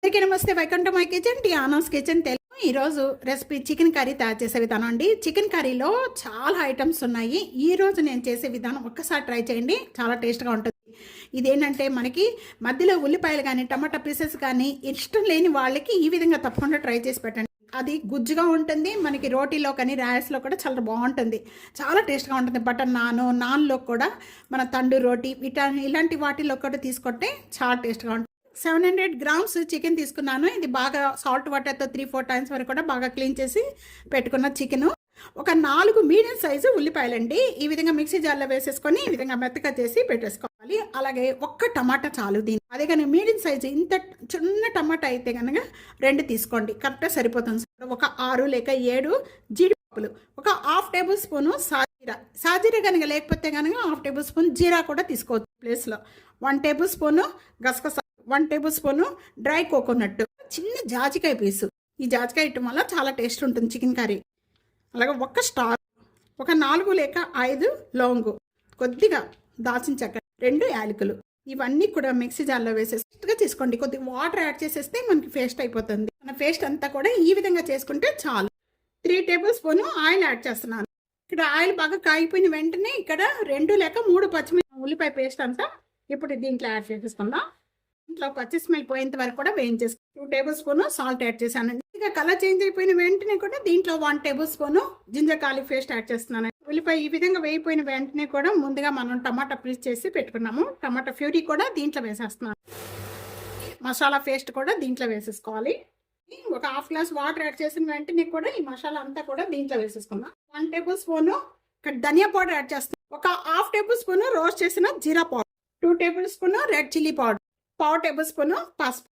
అందరికీ నమస్తే. Welcome to my kitchen, Tiana's kitchen Telugu. ఈరోజు రెసిపీ చికెన్ కర్రీ తయారు చేసే విధానం అండి. చికెన్ కర్రీలో చాలా ఐటమ్స్ ఉన్నాయి. ఈరోజు నేను చేసే విధానం ఒక్కసారి ట్రై చేయండి, చాలా టేస్ట్గా ఉంటుంది. ఇదేంటంటే మనకి మధ్యలో ఉల్లిపాయలు కానీ టమాటా పీసెస్ కానీ ఇష్టం లేని వాళ్ళకి ఈ విధంగా తప్పకుండా ట్రై చేసి పెట్టండి. అది గుజ్జుగా ఉంటుంది, మనకి రోటీలో కానీ రైస్లో కూడా చాలా బాగుంటుంది, చాలా టేస్ట్గా ఉంటుంది. బటర్ నాన్లో కూడా మన తండు రోటీ ఇలాంటి వాటిలో కూడా తీసుకుంటే చాలా టేస్ట్గా ఉంటుంది. 700 గ్రామ్స్ చికెన్ తీసుకున్నాను. ఇది బాగా సాల్ట్ వాటర్తో 3-4 టైమ్స్ వరకు కూడా బాగా క్లీన్ చేసి పెట్టుకున్న చికెను. ఒక 4 మీడియం సైజు ఉల్లిపాయలండి. ఈ విధంగా మిక్సీ జార్లో వేసేసుకొని ఈ విధంగా మెత్తగా చేసి పెట్టేసుకోవాలి. అలాగే ఒక్క టమాటా చాలు దీని. అదే కానీ మీడియం సైజు ఇంత చిన్న టమాటా అయితే కనుక 2 తీసుకోండి, కరెక్ట్గా సరిపోతుంది. ఒక 6 లేక 7 జీడిపప్పులు, ఒక ½ టేబుల్ స్పూను సాజీరా కనుక లేకపోతే కనుక ½ టేబుల్ స్పూన్ జీరా కూడా తీసుకోవచ్చు ప్లేస్లో. 1 టేబుల్ స్పూను గసగసా, 1 టేబుల్ స్పూను డ్రై కోకోనట్, చిన్న జాజికాయ పీసు. ఈ జాజికాయ ఇట్టం వల్ల చాలా టేస్ట్ ఉంటుంది చికెన్ కర్రీ. అలాగే ఒక స్టార్, ఒక 4 లేక 5 లవంగు, కొద్దిగా దాల్చిన చెక్క, 2 యాలకులు. ఇవన్నీ కూడా మిక్సీ జార్లో వేసేసి తీసుకోండి. కొద్దిగా వాటర్ యాడ్ చేసేస్తే మనకి పేస్ట్ అయిపోతుంది. మన పేస్ట్ అంతా కూడా ఈ విధంగా చేసుకుంటే చాలు. 3 టేబుల్ స్పూను ఆయిల్ యాడ్ చేస్తున్నాను. ఇక్కడ ఆయిల్ బాగా కాగిపోయిన వెంటనే ఇక్కడ 2 లేక 3 పచ్చిమిర్చి ఉల్లిపాయ పేస్ట్ అంతా ఇప్పుడు దీంట్లో యాడ్ చేసేసుకుందాం. ఇంట్లో పచ్చి స్మెల్ పోయేంత వరకు కూడా వేయించేసి 2 టేబుల్ స్పూన్ సాల్ట్ యాడ్ చేశానండి. ఇక కలర్ చేంజ్ అయిపోయిన వెంటనే కూడా దీంట్లో 1 tablespoon ginger garlic paste add చేస్తున్నాను. ఉల్లిపాయ ఈ విధంగా వేయిపోయిన వెంటనే కూడా ముందుగా మనం టమాటా పీస్ చేసి పెట్టుకున్నాము. టమాటా ప్యూరీ కూడా దీంట్లో వేసేస్తున్నాను. మసాలా పేస్ట్ కూడా దీంట్లో వేసేసుకోవాలి. ఒక ½ గ్లాస్ వాటర్ యాడ్ చేసిన వెంటనే కూడా ఈ మసాలా అంతా కూడా దీంట్లో వేసేసుకున్నాం. 1 టేబుల్ స్పూన్ ఇక్కడ ధనియా పౌడర్ యాడ్ చేస్తాం. ఒక ½ టేబుల్ స్పూన్ రోస్ట్ చేసిన జీరా powder, 2 table spoon red chilli powder, 1/4 table spoon పసుపు.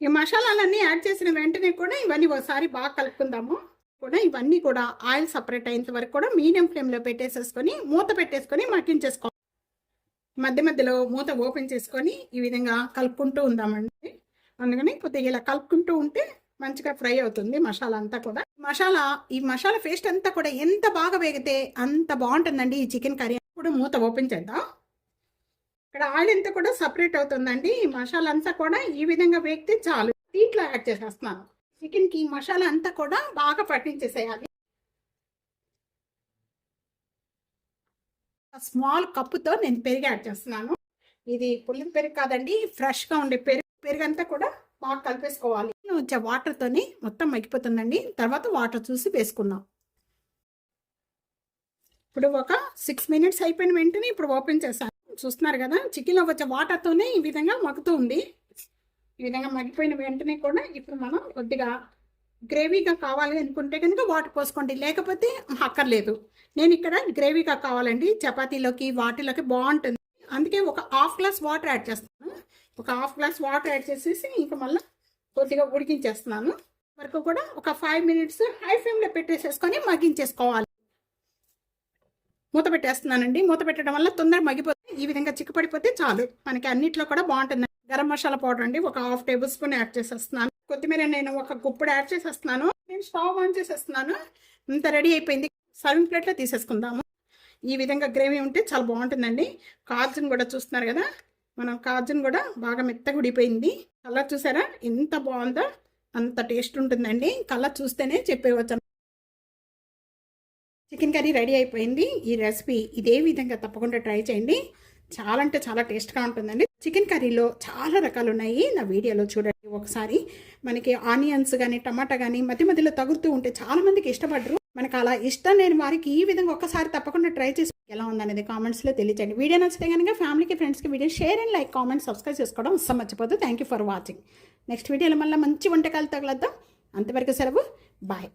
ఈ మసాలాలన్నీ యాడ్ చేసిన వెంటనే కూడా ఇవన్నీ ఒకసారి బాగా కలుపుకుందాము. కూడా ఇవన్నీ కూడా ఆయిల్ సపరేట్ అయ్యేంత వరకు కూడా మీడియం ఫ్లేమ్లో పెట్టేసేసుకొని మూత పెట్టేసుకొని మగ్గించేసుకోవాలి. మధ్య మధ్యలో మూత ఓపెన్ చేసుకొని ఈ విధంగా కలుపుకుంటూ ఉందామండి. అందుకని కొద్దిగా ఇలా కలుపుకుంటూ ఉంటే మంచిగా ఫ్రై అవుతుంది మసాలా అంతా కూడా. ఈ మసాలా పేస్ట్ అంతా కూడా ఎంత బాగా వేగితే అంత బాగుంటుందండి ఈ చికెన్ కర్రీ. ఇప్పుడు మూత ఓపెన్ చేద్దాం. ఇక్కడ ఆయిల్ అంతా కూడా సపరేట్ అవుతుందండి. ఈ మసాలా అంతా కూడా ఈ విధంగా వేగితే చాలు. దీంట్లో యాడ్ చేసేస్తున్నాను. చికెన్కి ఈ మసాలా అంతా కూడా బాగా పట్టించేసేయాలి. స్మాల్ కప్పుతో నేను పెరుగు యాడ్ చేస్తున్నాను. ఇది పుల్లిన పెరుగు కాదండి, ఫ్రెష్గా ఉండే పెరుగు అంతా కూడా బాగా కలిపేసుకోవాలి. వచ్చే వాటర్తోని మొత్తం మగ్గిపోతుందండి. తర్వాత వాటర్ చూసి వేసుకుందాం. ఇప్పుడు ఒక 6 మినిట్స్ అయిపోయిన వెంటనే ఇప్పుడు ఓపెన్ చేశాను. చూస్తున్నారు కదా, చికెన్లో వచ్చే వాటర్తోనే ఈ విధంగా మగ్గుతూ ఉంది. ఈ విధంగా మగ్గిపోయిన వెంటనే కూడా ఇప్పుడు మనం కొద్దిగా గ్రేవీగా కావాలి అనుకుంటే కనుక వాటర్ పోసుకోండి, లేకపోతే అక్కర్లేదు. నేను ఇక్కడ గ్రేవీగా కావాలండి, చపాతీలోకి వాటిలోకి బాగుంటుంది. అందుకే ఒక ½ గ్లాస్ వాటర్ యాడ్ చేస్తాను. ఒక ½ గ్లాస్ వాటర్ యాడ్ చేసేసి ఇంకా మళ్ళీ కొద్దిగా ఉడికించేస్తున్నాను. వరకు కూడా ఒక 5 మినిట్స్ హై ఫ్లేమ్లో పెట్టేసేసుకొని మగ్గించేసుకోవాలి. మూత పెట్టేస్తున్నానండి. మూత పెట్టడం వల్ల తొందరగా మగ్గిపోతుంది. ఈ విధంగా చిక్కుపడిపోతే చాలు. మనకి అన్నిట్లో కూడా బాగుంటుంది. గరం మసాలా పౌడర్ అండి ఒక ½ టేబుల్ స్పూన్ యాడ్ చేసేస్తున్నాను. కొత్తిమీర నేను ఒక గుప్పుడు యాడ్ చేసేస్తున్నాను. నేను స్టవ్ ఆన్ చేసేస్తున్నాను. ఇంత రెడీ అయిపోయింది. సర్వింగ్ ప్లేట్లో తీసేసుకుందాము. ఈ విధంగా గ్రేవీ ఉంటే చాలా బాగుంటుందండి. కాజును కూడా చూస్తున్నారు కదా, మనం కాజును కూడా బాగా మెత్తగా ఉడిపోయింది. కలర్ చూసారా ఎంత బాగుందో, అంత టేస్ట్ ఉంటుందండి. కలర్ చూస్తేనే చెప్పేవచ్చు. చికెన్ కర్రీ రెడీ అయిపోయింది. ఈ రెసిపీ ఇదే విధంగా తప్పకుండా ట్రై చేయండి. చాలా అంటే చాలా టేస్ట్గా ఉంటుందండి. చికెన్ కర్రీలో చాలా రకాలు ఉన్నాయి, నా వీడియోలో చూడండి ఒకసారి. మనకి ఆనియన్స్ కానీ టమాటా కానీ మధ్య మధ్యలో తగులుతూ ఉంటే చాలా మందికి ఇష్టపడరు. మనకు అలా ఇష్టం లేని వారికి ఈ విధంగా ఒక్కసారి తప్పకుండా ట్రై చేసి ఎలా ఉందనేది కామెంట్స్లో తెలియజేయండి. వీడియో నచ్చితే కనుక ఫ్యామిలీకి ఫ్రెండ్స్కి video share and like comment subscribe చేసుకోవడం అస్సలు మర్చిపోద్దు. Thank you for watching. Next వీడియోలో మళ్ళీ మంచి వంటకాలు తగలద్దాం. అంతవరకు సెలవు, బాయ్.